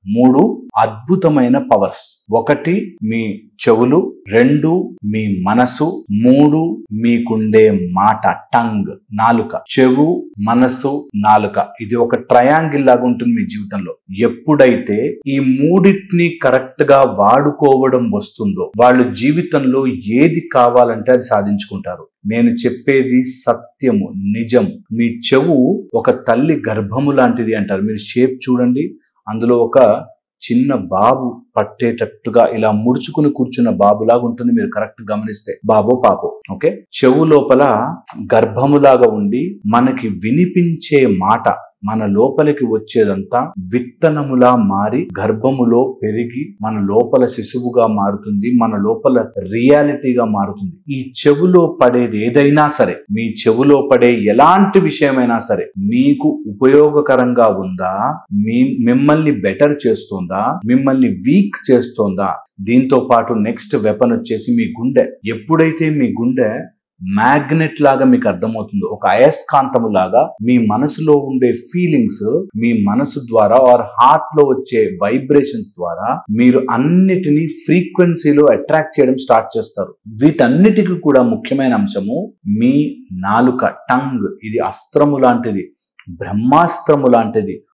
మూడు అద్భుతమైన పవర్స్. ఒకటి మీ చెవులు, రెండు మీ మనసు, మూడు మీకుండే మాట టంగ్, నాలుక. చెవు, మనసు, నాలుక, ఇది ఒక ట్రయాంగిల్ లాగా ఉంటుంది మీ జీవితంలో. ఎప్పుడైతే ఈ మూడింటిని కరెక్ట్ గా వాడుకోవడం వస్తుందో వాళ్ళు జీవితంలో ఏది కావాలంటే అది సాధించుకుంటారు. నేను చెప్పేది సత్యము, నిజం. మీ చెవు ఒక తల్లి గర్భము లాంటిది అంటారు. మీరు షేప్ చూడండి, అందులో ఒక చిన్న బాబు పట్టేటట్టుగా ఇలా ముడుచుకుని కూర్చున్న బాబులాగా ఉంటుంది. మీరు కరెక్ట్ గమనిస్తే, బాబో పాపో. ఓకే, చెవు లోపల గర్భములాగా ఉండి మనకి వినిపించే మాట మన లోపలికి వచ్చేదంతా విత్తనములా మారి గర్భములో పెరిగి మన లోపల శిశువుగా మారుతుంది, మన లోపల రియాలిటీగా మారుతుంది. ఈ చెవులో పడేది ఏదైనా సరే, మీ చెవులో పడే ఎలాంటి విషయమైనా సరే మీకు ఉపయోగకరంగా ఉందా, మిమ్మల్ని బెటర్ చేస్తుందా, మిమ్మల్ని వీక్ చేస్తుందా? దీంతో పాటు నెక్స్ట్ వెపన్ వచ్చేసి మీ గుండె. ఎప్పుడైతే మీ గుండె మ్యాగ్నెట్ లాగా మీకు అర్థమవుతుందో, ఒక అయస్కాంతము లాగా మీ మనసులో ఉండే ఫీలింగ్స్ మీ మనసు ద్వారా ఆర్ హార్ట్ లో వచ్చే వైబ్రేషన్స్ ద్వారా మీరు అన్నిటినీ ఫ్రీక్వెన్సీలో అట్రాక్ట్ చేయడం స్టార్ట్ చేస్తారు. వీటన్నిటికీ కూడా ముఖ్యమైన అంశము మీ నాలుక, టంగ్. ఇది అస్త్రము లాంటిది, బ్రహ్మాస్త్రము లాంటిది.